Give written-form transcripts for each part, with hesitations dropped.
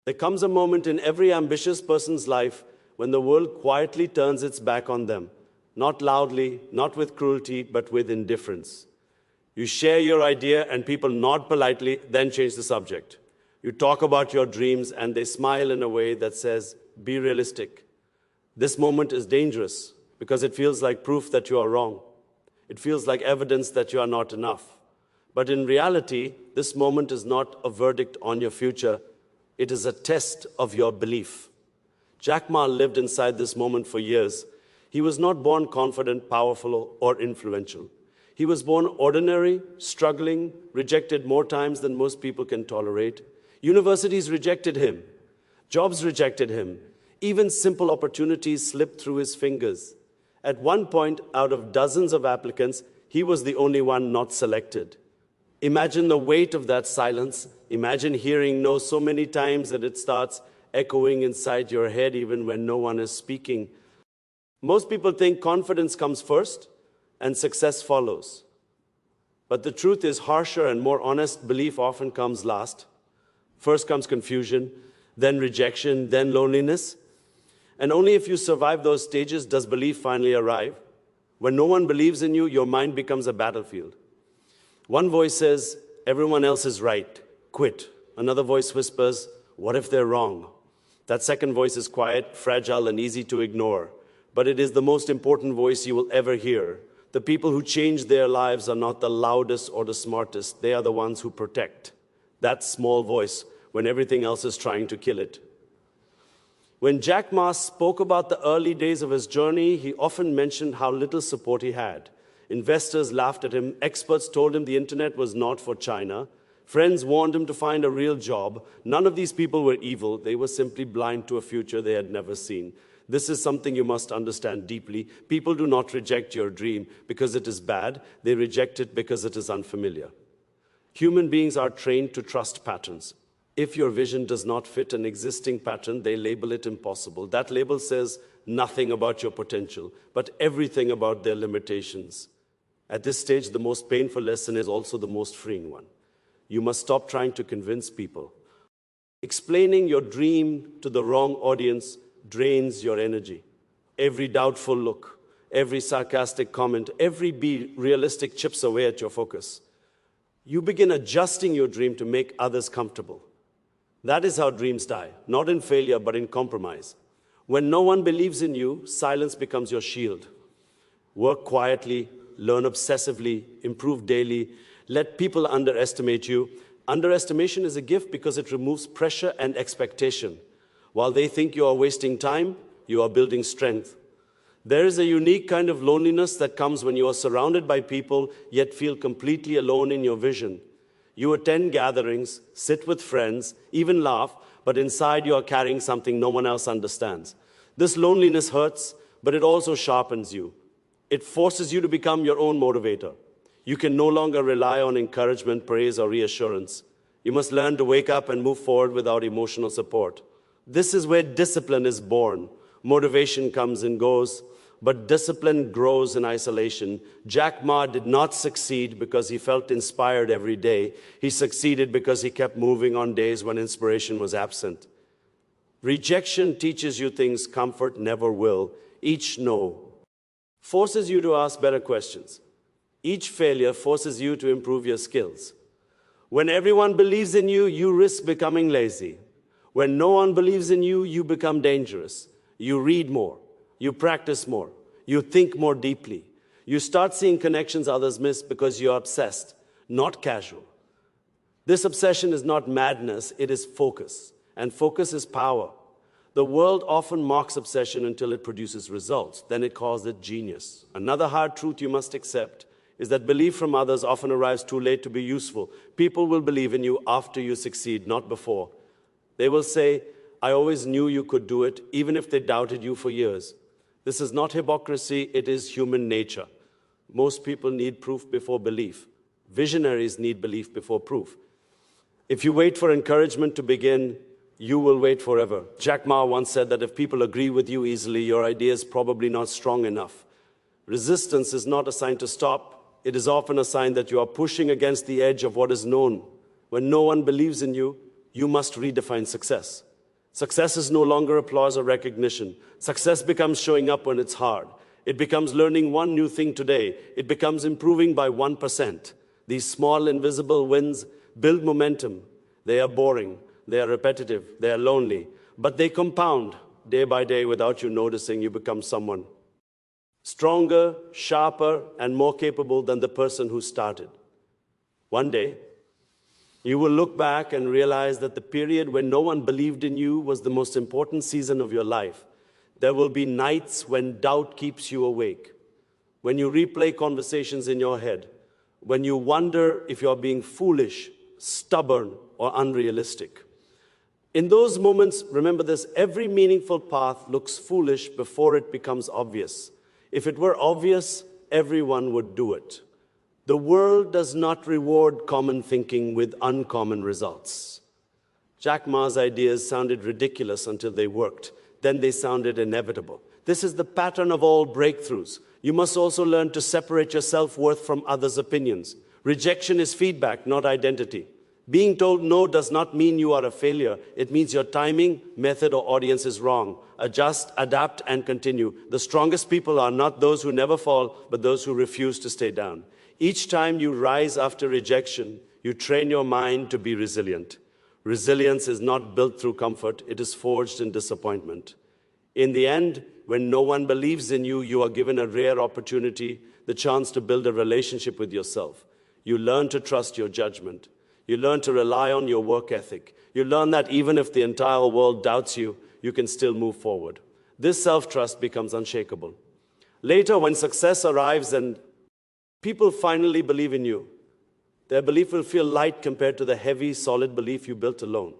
There comes a moment in every ambitious person's life when the world quietly turns its back on them. Not loudly, not with cruelty, but with indifference. You share your idea and people nod politely, then change the subject. You talk about your dreams and they smile in a way that says, be realistic. This moment is dangerous because it feels like proof that you are wrong. It feels like evidence that you are not enough. But in reality, this moment is not a verdict on your future. It is a test of your belief. Jack Ma lived inside this moment for years. He was not born confident, powerful, or influential. He was born ordinary, struggling, rejected more times than most people can tolerate. Universities rejected him. Jobs rejected him. Even simple opportunities slipped through his fingers. At one point, out of dozens of applicants, he was the only one not selected. Imagine the weight of that silence. Imagine hearing no so many times that it starts echoing inside your head even when no one is speaking. Most people think confidence comes first and success follows. But the truth is harsher and more honest. Belief often comes last. First comes confusion, then rejection, then loneliness. And only if you survive those stages does belief finally arrive. When no one believes in you, your mind becomes a battlefield. One voice says, everyone else is right, quit. Another voice whispers, what if they're wrong? That second voice is quiet, fragile, and easy to ignore. But it is the most important voice you will ever hear. The people who change their lives are not the loudest or the smartest. They are the ones who protect that small voice when everything else is trying to kill it. When Jack Ma spoke about the early days of his journey, he often mentioned how little support he had. Investors laughed at him. Experts told him the internet was not for China. Friends warned him to find a real job. None of these people were evil. They were simply blind to a future they had never seen. This is something you must understand deeply. People do not reject your dream because it is bad. They reject it because it is unfamiliar. Human beings are trained to trust patterns. If your vision does not fit an existing pattern, they label it impossible. That label says nothing about your potential, but everything about their limitations. At this stage, the most painful lesson is also the most freeing one. You must stop trying to convince people. Explaining your dream to the wrong audience drains your energy. Every doubtful look, every sarcastic comment, every be realistic chips away at your focus. You begin adjusting your dream to make others comfortable. That is how dreams die, not in failure, but in compromise. When no one believes in you, silence becomes your shield. Work quietly, learn obsessively, improve daily. Let people underestimate you. Underestimation is a gift because it removes pressure and expectation. While they think you are wasting time, you are building strength. There is a unique kind of loneliness that comes when you are surrounded by people, yet feel completely alone in your vision. You attend gatherings, sit with friends, even laugh, but inside you are carrying something no one else understands. This loneliness hurts, but it also sharpens you. It forces you to become your own motivator. You can no longer rely on encouragement, praise, or reassurance. You must learn to wake up and move forward without emotional support. This is where discipline is born. Motivation comes and goes, but discipline grows in isolation. Jack Ma did not succeed because he felt inspired every day. He succeeded because he kept moving on days when inspiration was absent. Rejection teaches you things comfort never will. Each no forces you to ask better questions. Each failure forces you to improve your skills. When everyone believes in you, you risk becoming lazy. When no one believes in you, you become dangerous. You read more. You practice more. You think more deeply. You start seeing connections others miss because you're obsessed, not casual. This obsession is not madness, it is focus. And focus is power. The world often mocks obsession until it produces results. Then it calls it genius. Another hard truth you must accept is that belief from others often arrives too late to be useful. People will believe in you after you succeed, not before. They will say, I always knew you could do it, even if they doubted you for years. This is not hypocrisy, it is human nature. Most people need proof before belief. Visionaries need belief before proof. If you wait for encouragement to begin, you will wait forever. Jack Ma once said that if people agree with you easily, your idea is probably not strong enough. Resistance is not a sign to stop. It is often a sign that you are pushing against the edge of what is known. When no one believes in you, you must redefine success. Success is no longer applause or recognition. Success becomes showing up when it's hard. It becomes learning one new thing today. It becomes improving by 1%. These small, invisible wins build momentum. They are boring. They are repetitive. They are lonely. But they compound day by day without you noticing. You become someone stronger, sharper, and more capable than the person who started. One day, you will look back and realize that the period when no one believed in you was the most important season of your life. There will be nights when doubt keeps you awake, when you replay conversations in your head, when you wonder if you're being foolish, stubborn, or unrealistic. In those moments, remember this, every meaningful path looks foolish before it becomes obvious. If it were obvious, everyone would do it. The world does not reward common thinking with uncommon results. Jack Ma's ideas sounded ridiculous until they worked. Then they sounded inevitable. This is the pattern of all breakthroughs. You must also learn to separate your self-worth from others' opinions. Rejection is feedback, not identity. Being told no does not mean you are a failure. It means your timing, method, or audience is wrong. Adjust, adapt, and continue. The strongest people are not those who never fall, but those who refuse to stay down. Each time you rise after rejection, you train your mind to be resilient. Resilience is not built through comfort, it is forged in disappointment. In the end, when no one believes in you, you are given a rare opportunity, the chance to build a relationship with yourself. You learn to trust your judgment. You learn to rely on your work ethic. You learn that even if the entire world doubts you, you can still move forward. This self-trust becomes unshakable. Later, when success arrives and people finally believe in you, their belief will feel light compared to the heavy, solid belief you built alone.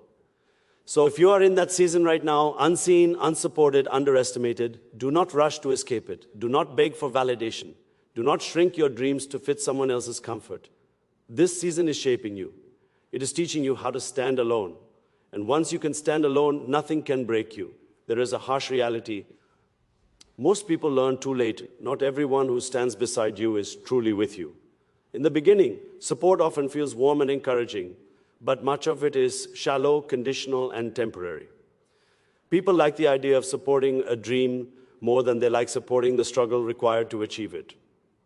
So if you are in that season right now, unseen, unsupported, underestimated, do not rush to escape it. Do not beg for validation. Do not shrink your dreams to fit someone else's comfort. This season is shaping you. It is teaching you how to stand alone. And once you can stand alone, nothing can break you. There is a harsh reality. Most people learn too late. Not everyone who stands beside you is truly with you. In the beginning, support often feels warm and encouraging, but much of it is shallow, conditional, and temporary. People like the idea of supporting a dream more than they like supporting the struggle required to achieve it.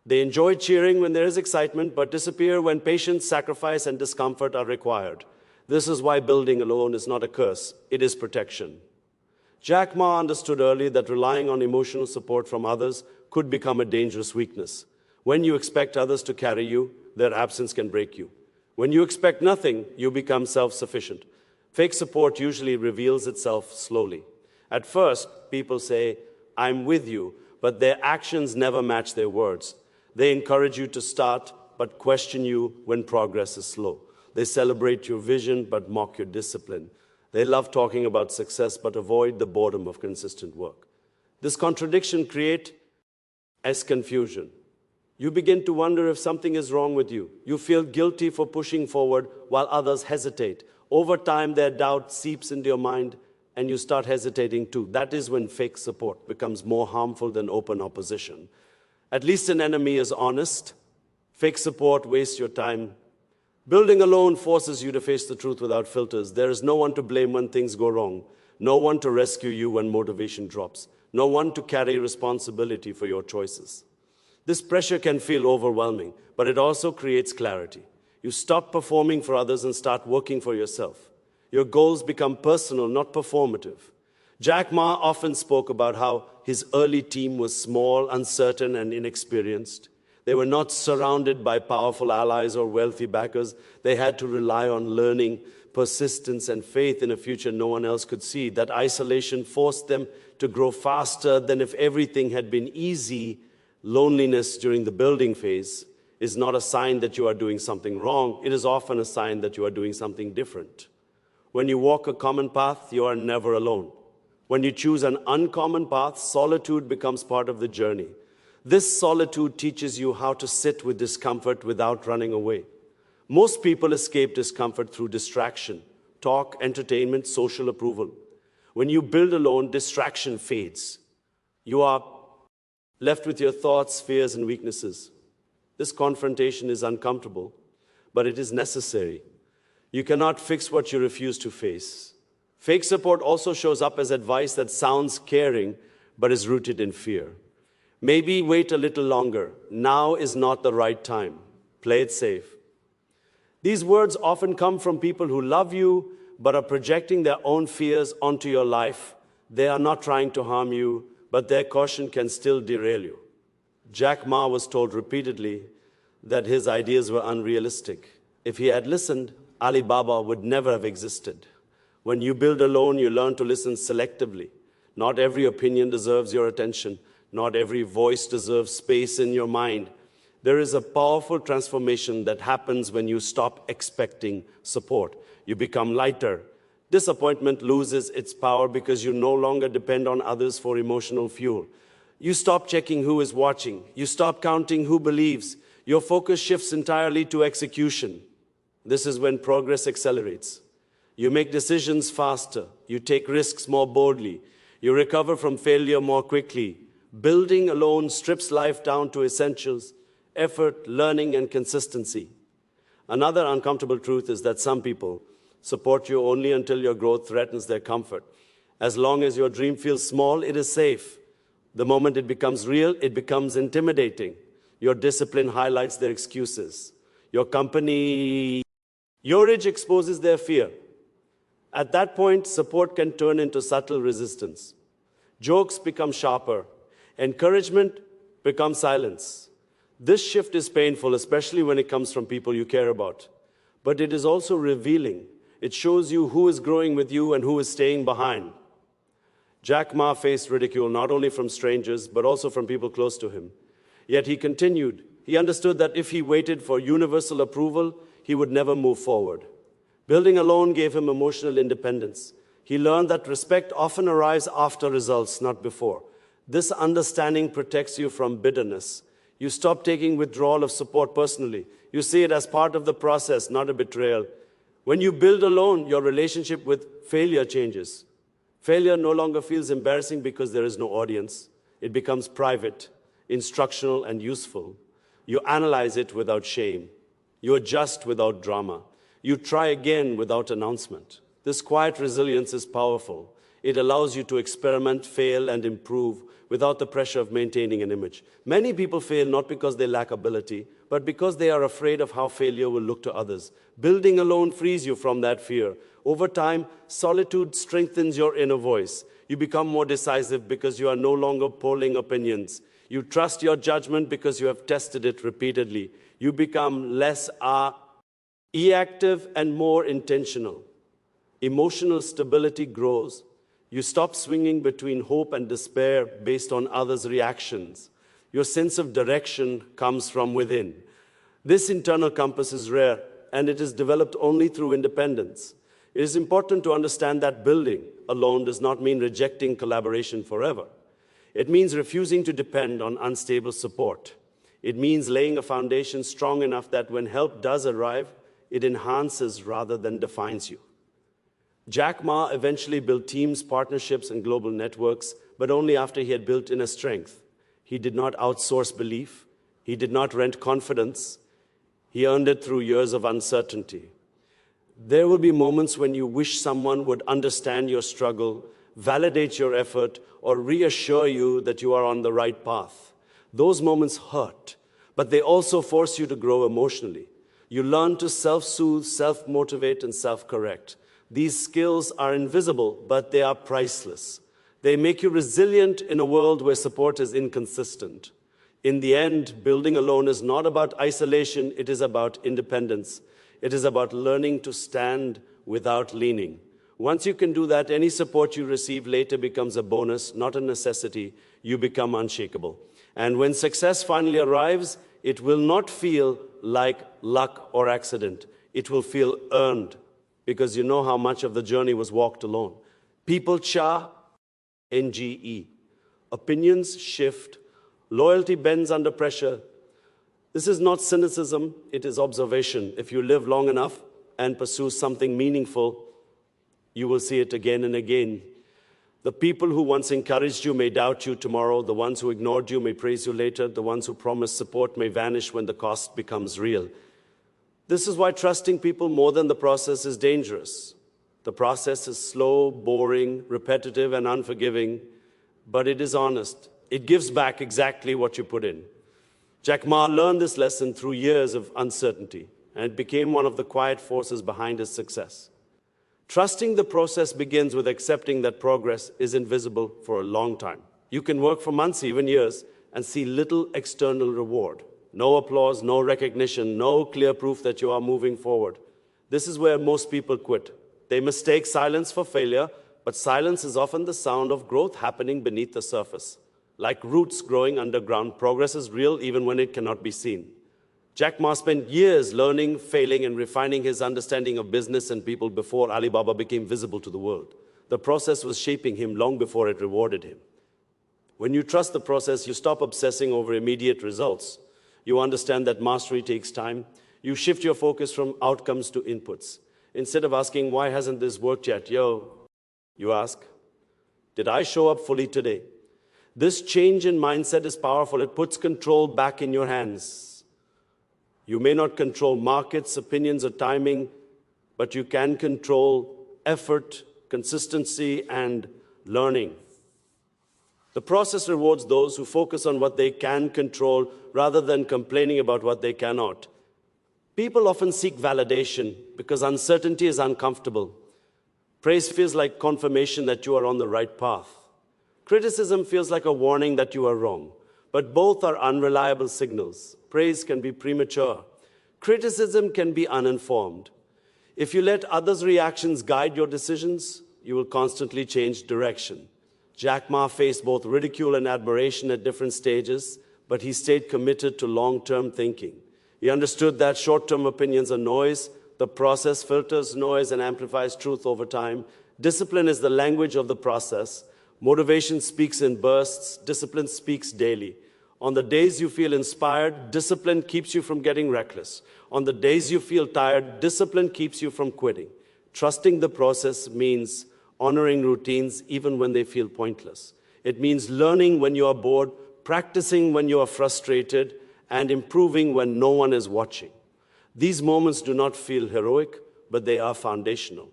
They enjoy cheering when there is excitement, but disappear when patience, sacrifice, and discomfort are required. This is why building alone is not a curse, it is protection. Jack Ma understood early that relying on emotional support from others could become a dangerous weakness. When you expect others to carry you, their absence can break you. When you expect nothing, you become self-sufficient. Fake support usually reveals itself slowly. At first, people say, "I'm with you," but their actions never match their words. They encourage you to start, but question you when progress is slow. They celebrate your vision, but mock your discipline. They love talking about success, but avoid the boredom of consistent work. This contradiction creates confusion. You begin to wonder if something is wrong with you. You feel guilty for pushing forward while others hesitate. Over time, their doubt seeps into your mind, and you start hesitating too. That is when fake support becomes more harmful than open opposition. At least an enemy is honest. Fake support wastes your time. Building alone forces you to face the truth without filters. There is no one to blame when things go wrong. No one to rescue you when motivation drops. No one to carry responsibility for your choices. This pressure can feel overwhelming, but it also creates clarity. You stop performing for others and start working for yourself. Your goals become personal, not performative. Jack Ma often spoke about how his early team was small, uncertain, and inexperienced. They were not surrounded by powerful allies or wealthy backers. They had to rely on learning, persistence, and faith in a future no one else could see. That isolation forced them to grow faster than if everything had been easy. Loneliness during the building phase is not a sign that you are doing something wrong. It is often a sign that you are doing something different. When you walk a common path, you are never alone. When you choose an uncommon path, solitude becomes part of the journey. This solitude teaches you how to sit with discomfort without running away. Most people escape discomfort through distraction, talk, entertainment, social approval. When you build alone, distraction fades. You are left with your thoughts, fears, and weaknesses. This confrontation is uncomfortable, but it is necessary. You cannot fix what you refuse to face. Fake support also shows up as advice that sounds caring, but is rooted in fear. Maybe wait a little longer. Now is not the right time. Play it safe. These words often come from people who love you, but are projecting their own fears onto your life. They are not trying to harm you, but their caution can still derail you. Jack Ma was told repeatedly that his ideas were unrealistic. If he had listened, Alibaba would never have existed. When you build alone, you learn to listen selectively. Not every opinion deserves your attention. Not every voice deserves space in your mind. There is a powerful transformation that happens when you stop expecting support. You become lighter. Disappointment loses its power because you no longer depend on others for emotional fuel. You stop checking who is watching. You stop counting who believes. Your focus shifts entirely to execution. This is when progress accelerates. You make decisions faster. You take risks more boldly. You recover from failure more quickly. Building alone strips life down to essentials: effort, learning, and consistency. Another uncomfortable truth is that some people support you only until your growth threatens their comfort. As long as your dream feels small, it is safe. The moment it becomes real, it becomes intimidating. Your discipline highlights their excuses. Your age exposes their fear. At that point, support can turn into subtle resistance. Jokes become sharper. Encouragement becomes silence. This shift is painful, especially when it comes from people you care about. But it is also revealing. It shows you who is growing with you and who is staying behind. Jack Ma faced ridicule not only from strangers, but also from people close to him. Yet he continued. He understood that if he waited for universal approval, he would never move forward. Building alone gave him emotional independence. He learned that respect often arrives after results, not before. This understanding protects you from bitterness. You stop taking withdrawal of support personally. You see it as part of the process, not a betrayal. When you build alone, your relationship with failure changes. Failure no longer feels embarrassing because there is no audience. It becomes private, instructional, and useful. You analyze it without shame. You adjust without drama. You try again without announcement. This quiet resilience is powerful. It allows you to experiment, fail, and improve without the pressure of maintaining an image. Many people fail not because they lack ability, but because they are afraid of how failure will look to others. Building alone frees you from that fear. Over time, solitude strengthens your inner voice. You become more decisive because you are no longer polling opinions. You trust your judgment because you have tested it repeatedly. You become less reactive and more intentional. Emotional stability grows. You stop swinging between hope and despair based on others' reactions. Your sense of direction comes from within. This internal compass is rare, and it is developed only through independence. It is important to understand that building alone does not mean rejecting collaboration forever. It means refusing to depend on unstable support. It means laying a foundation strong enough that when help does arrive, it enhances rather than defines you. Jack Ma eventually built teams, partnerships, and global networks, but only after he had built inner strength. He did not outsource belief. He did not rent confidence. He earned it through years of uncertainty. There will be moments when you wish someone would understand your struggle, validate your effort, or reassure you that you are on the right path. Those moments hurt, but they also force you to grow emotionally. You learn to self-soothe, self-motivate, and self-correct. These skills are invisible, but they are priceless. They make you resilient in a world where support is inconsistent. In the end, building alone is not about isolation, it is about independence. It is about learning to stand without leaning. Once you can do that, any support you receive later becomes a bonus, not a necessity. You become unshakable. And when success finally arrives, it will not feel like luck or accident. It will feel earned, because you know how much of the journey was walked alone. People NGE. Opinions shift. Loyalty bends under pressure. This is not cynicism, it is observation. If you live long enough and pursue something meaningful, you will see it again and again. The people who once encouraged you may doubt you tomorrow. The ones who ignored you may praise you later. The ones who promised support may vanish when the cost becomes real. This is why trusting people more than the process is dangerous. The process is slow, boring, repetitive, and unforgiving, but it is honest. It gives back exactly what you put in. Jack Ma learned this lesson through years of uncertainty, and it became one of the quiet forces behind his success. Trusting the process begins with accepting that progress is invisible for a long time. You can work for months, even years, and see little external reward. No applause, no recognition, no clear proof that you are moving forward. This is where most people quit. They mistake silence for failure, but silence is often the sound of growth happening beneath the surface. Like roots growing underground, progress is real even when it cannot be seen. Jack Ma spent years learning, failing, and refining his understanding of business and people before Alibaba became visible to the world. The process was shaping him long before it rewarded him. When you trust the process, you stop obsessing over immediate results. You understand that mastery takes time. You shift your focus from outcomes to inputs. Instead of asking, why hasn't this worked yet? You ask, did I show up fully today? This change in mindset is powerful. It puts control back in your hands. You may not control markets, opinions, or timing, but you can control effort, consistency, and learning. The process rewards those who focus on what they can control rather than complaining about what they cannot. People often seek validation because uncertainty is uncomfortable. Praise feels like confirmation that you are on the right path. Criticism feels like a warning that you are wrong. But both are unreliable signals. Praise can be premature. Criticism can be uninformed. If you let others' reactions guide your decisions, you will constantly change direction. Jack Ma faced both ridicule and admiration at different stages, but he stayed committed to long-term thinking. He understood that short-term opinions are noise. The process filters noise and amplifies truth over time. Discipline is the language of the process. Motivation speaks in bursts. Discipline speaks daily. On the days you feel inspired, discipline keeps you from getting reckless. On the days you feel tired, discipline keeps you from quitting. Trusting the process means honoring routines even when they feel pointless. It means learning when you are bored, practicing when you are frustrated, and improving when no one is watching. These moments do not feel heroic, but they are foundational.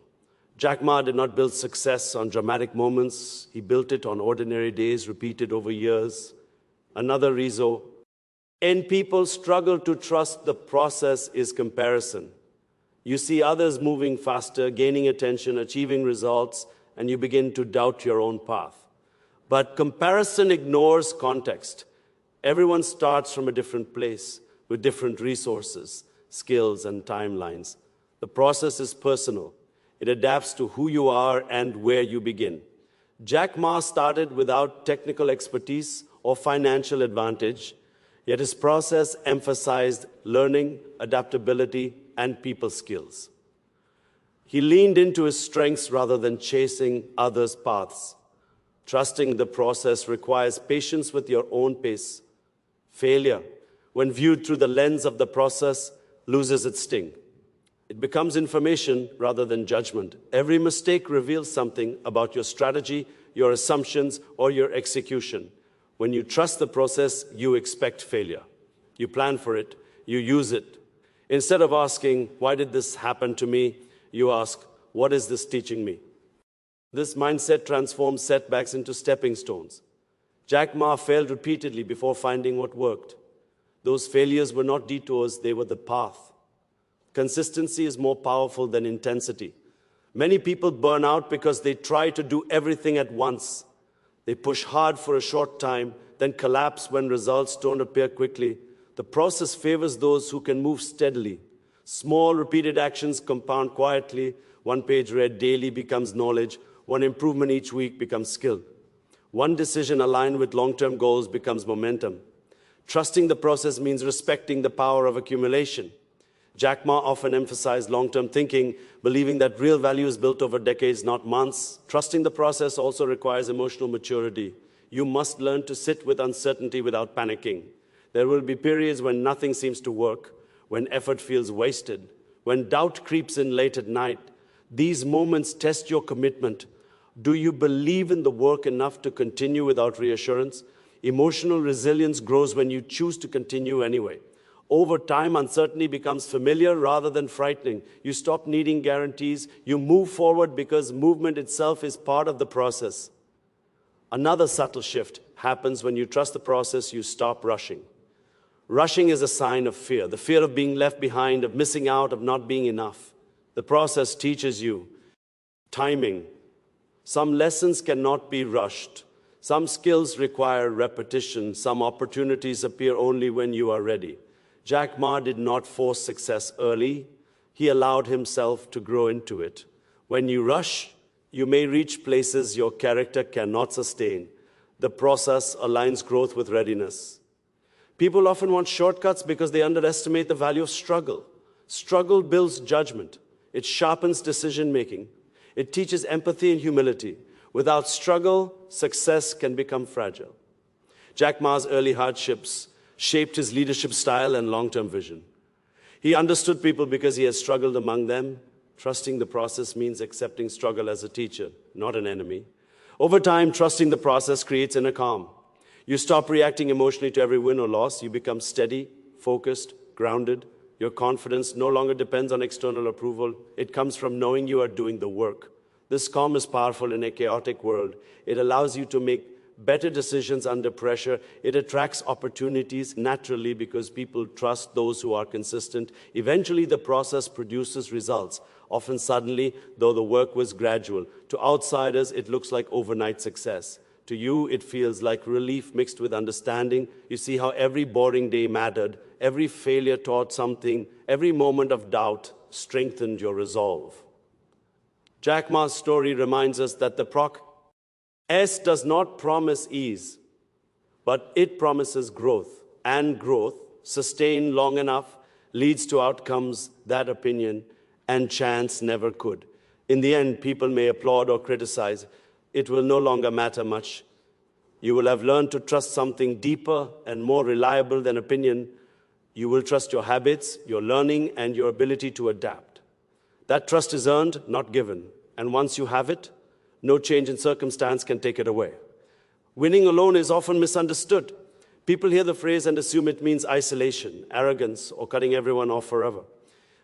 Jack Ma did not build success on dramatic moments. He built it on ordinary days repeated over years. Another reason, and people struggle to trust the process is comparison. You see others moving faster, gaining attention, achieving results, and you begin to doubt your own path. But comparison ignores context. Everyone starts from a different place with different resources, skills, and timelines. The process is personal. It adapts to who you are and where you begin. Jack Ma started without technical expertise or financial advantage, yet his process emphasized learning, adaptability, and people skills. He leaned into his strengths rather than chasing others' paths. Trusting the process requires patience with your own pace. Failure, when viewed through the lens of the process, loses its sting. It becomes information rather than judgment. Every mistake reveals something about your strategy, your assumptions, or your execution. When you trust the process, you expect failure. You plan for it, you use it. Instead of asking, why did this happen to me? You ask, what is this teaching me? This mindset transforms setbacks into stepping stones. Jack Ma failed repeatedly before finding what worked. Those failures were not detours, they were the path. Consistency is more powerful than intensity. Many people burn out because they try to do everything at once. They push hard for a short time, then collapse when results don't appear quickly. The process favors those who can move steadily. Small, repeated actions compound quietly. One page read daily becomes knowledge. One improvement each week becomes skill. One decision aligned with long-term goals becomes momentum. Trusting the process means respecting the power of accumulation. Jack Ma often emphasized long-term thinking, believing that real value is built over decades, not months. Trusting the process also requires emotional maturity. You must learn to sit with uncertainty without panicking. There will be periods when nothing seems to work, when effort feels wasted, when doubt creeps in late at night. These moments test your commitment. Do you believe in the work enough to continue without reassurance? Emotional resilience grows when you choose to continue anyway. Over time, uncertainty becomes familiar rather than frightening. You stop needing guarantees. You move forward because movement itself is part of the process. Another subtle shift happens when you trust the process, you stop rushing. Rushing is a sign of fear, the fear of being left behind, of missing out, of not being enough. The process teaches you timing. Some lessons cannot be rushed. Some skills require repetition. Some opportunities appear only when you are ready. Jack Ma did not force success early. He allowed himself to grow into it. When you rush, you may reach places your character cannot sustain. The process aligns growth with readiness. People often want shortcuts because they underestimate the value of struggle. Struggle builds judgment. It sharpens decision-making. It teaches empathy and humility. Without struggle, success can become fragile. Jack Ma's early hardships shaped his leadership style and long-term vision. He understood people because he has struggled among them. Trusting the process means accepting struggle as a teacher, not an enemy. Over time, trusting the process creates inner calm. You stop reacting emotionally to every win or loss. You become steady, focused, grounded. Your confidence no longer depends on external approval. It comes from knowing you are doing the work. This calm is powerful in a chaotic world. It allows you to make better decisions under pressure. It attracts opportunities naturally because people trust those who are consistent. Eventually, the process produces results, often suddenly, though the work was gradual. To outsiders, it looks like overnight success. To you, it feels like relief mixed with understanding. You see how every boring day mattered, every failure taught something, every moment of doubt strengthened your resolve. Jack Ma's story reminds us that the process does not promise ease, but it promises growth. And growth, sustained long enough, leads to outcomes that opinion and chance never could. In the end, people may applaud or criticize. It will no longer matter much. You will have learned to trust something deeper and more reliable than opinion. You will trust your habits, your learning, and your ability to adapt. That trust is earned, not given. And once you have it, no change in circumstance can take it away. Winning alone is often misunderstood. People hear the phrase and assume it means isolation, arrogance, or cutting everyone off forever.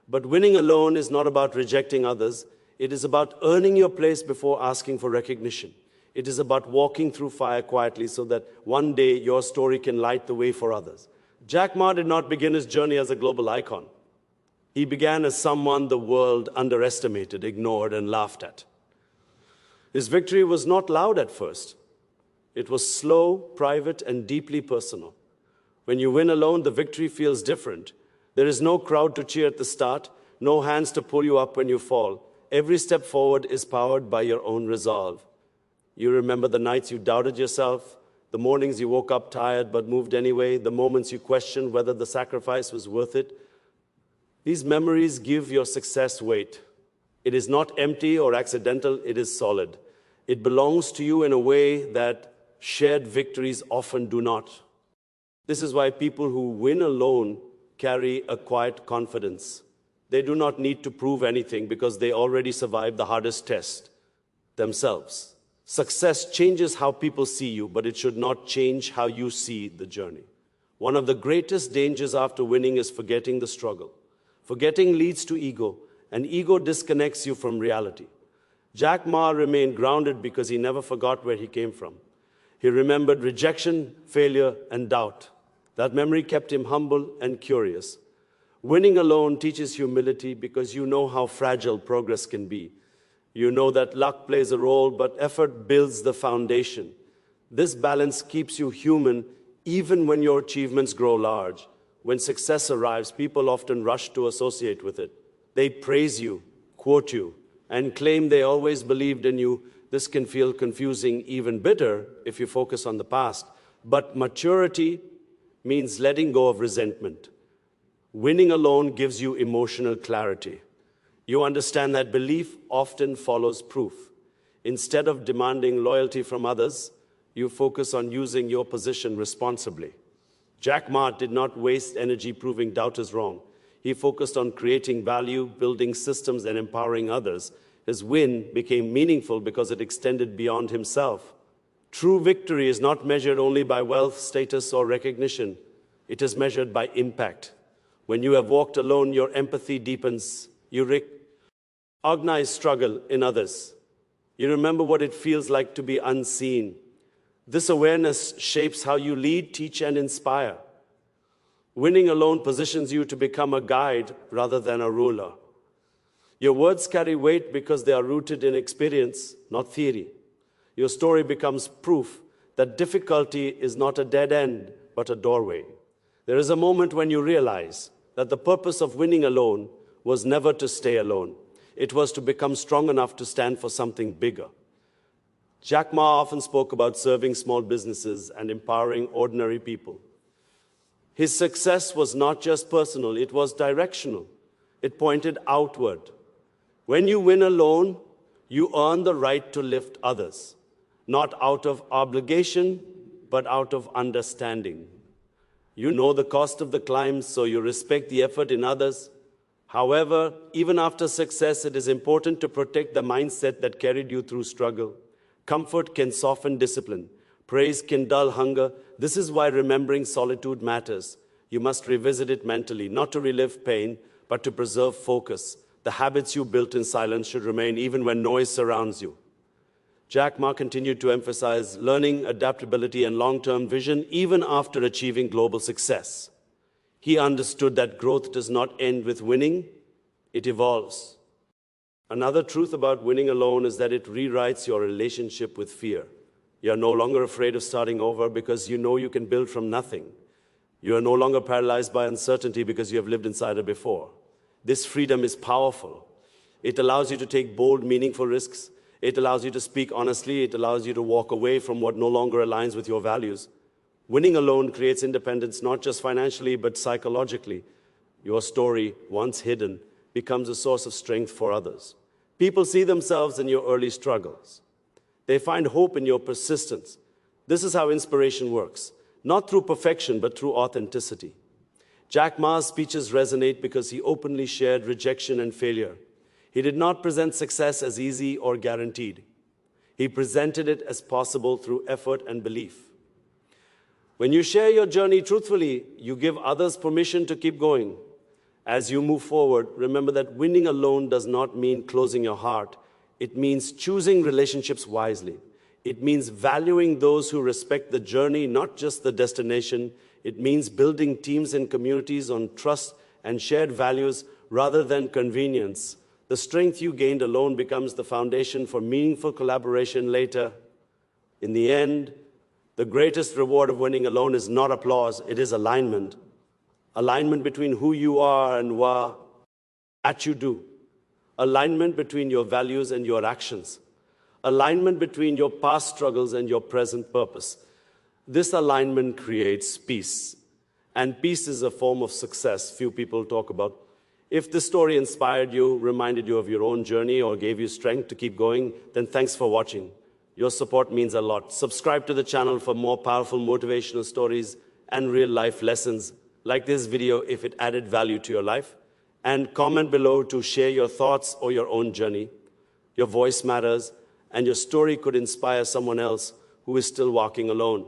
But winning alone is not about rejecting others. It is about earning your place before asking for recognition. It is about walking through fire quietly so that one day your story can light the way for others. Jack Ma did not begin his journey as a global icon. He began as someone the world underestimated, ignored, and laughed at. His victory was not loud at first. It was slow, private, and deeply personal. When you win alone, the victory feels different. There is no crowd to cheer at the start, no hands to pull you up when you fall. Every step forward is powered by your own resolve. You remember the nights you doubted yourself, the mornings you woke up tired but moved anyway, the moments you questioned whether the sacrifice was worth it. These memories give your success weight. It is not empty or accidental, it is solid. It belongs to you in a way that shared victories often do not. This is why people who win alone carry a quiet confidence. They do not need to prove anything because they already survived the hardest test themselves. Success changes how people see you, but it should not change how you see the journey. One of the greatest dangers after winning is forgetting the struggle. Forgetting leads to ego, and ego disconnects you from reality. Jack Ma remained grounded because he never forgot where he came from. He remembered rejection, failure, and doubt. That memory kept him humble and curious. Winning alone teaches humility because you know how fragile progress can be. You know that luck plays a role, but effort builds the foundation. This balance keeps you human even when your achievements grow large. When success arrives, people often rush to associate with it. They praise you, quote you, and claim they always believed in you. This can feel confusing, even bitter, if you focus on the past. But maturity means letting go of resentment. Winning alone gives you emotional clarity. You understand that belief often follows proof. Instead of demanding loyalty from others, you focus on using your position responsibly. Jack Ma did not waste energy proving doubters wrong. He focused on creating value, building systems, and empowering others. His win became meaningful because it extended beyond himself. True victory is not measured only by wealth, status, or recognition. It is measured by impact. When you have walked alone, your empathy deepens. You recognize struggle in others. You remember what it feels like to be unseen. This awareness shapes how you lead, teach, and inspire. Winning alone positions you to become a guide rather than a ruler. Your words carry weight because they are rooted in experience, not theory. Your story becomes proof that difficulty is not a dead end, but a doorway. There is a moment when you realize that the purpose of winning alone was never to stay alone. It was to become strong enough to stand for something bigger. Jack Ma often spoke about serving small businesses and empowering ordinary people. His success was not just personal, it was directional. It pointed outward. When you win alone, you earn the right to lift others, not out of obligation, but out of understanding. You know the cost of the climb, so you respect the effort in others. However, even after success, it is important to protect the mindset that carried you through struggle. Comfort can soften discipline. Praise can dull hunger. This is why remembering solitude matters. You must revisit it mentally, not to relive pain, but to preserve focus. The habits you built in silence should remain even when noise surrounds you. Jack Ma continued to emphasize learning, adaptability, and long-term vision even after achieving global success. He understood that growth does not end with winning, it evolves. Another truth about winning alone is that it rewrites your relationship with fear. You are no longer afraid of starting over because you know you can build from nothing. You are no longer paralyzed by uncertainty because you have lived inside it before. This freedom is powerful. It allows you to take bold, meaningful risks. It allows you to speak honestly. It allows you to walk away from what no longer aligns with your values. Winning alone creates independence, not just financially, but psychologically. Your story, once hidden, becomes a source of strength for others. People see themselves in your early struggles. They find hope in your persistence. This is how inspiration works, not through perfection, but through authenticity. Jack Ma's speeches resonate because he openly shared rejection and failure. He did not present success as easy or guaranteed. He presented it as possible through effort and belief. When you share your journey truthfully, you give others permission to keep going. As you move forward, remember that winning alone does not mean closing your heart. It means choosing relationships wisely. It means valuing those who respect the journey, not just the destination. It means building teams and communities on trust and shared values rather than convenience. The strength you gained alone becomes the foundation for meaningful collaboration later. In the end, the greatest reward of winning alone is not applause, it is alignment. Alignment between who you are and what you do. Alignment between your values and your actions. Alignment between your past struggles and your present purpose. This alignment creates peace. And peace is a form of success few people talk about. If this story inspired you, reminded you of your own journey, or gave you strength to keep going, then thanks for watching. Your support means a lot. Subscribe to the channel for more powerful motivational stories and real-life lessons like this video if it added value to your life. And comment below to share your thoughts or your own journey. Your voice matters, and your story could inspire someone else who is still walking alone.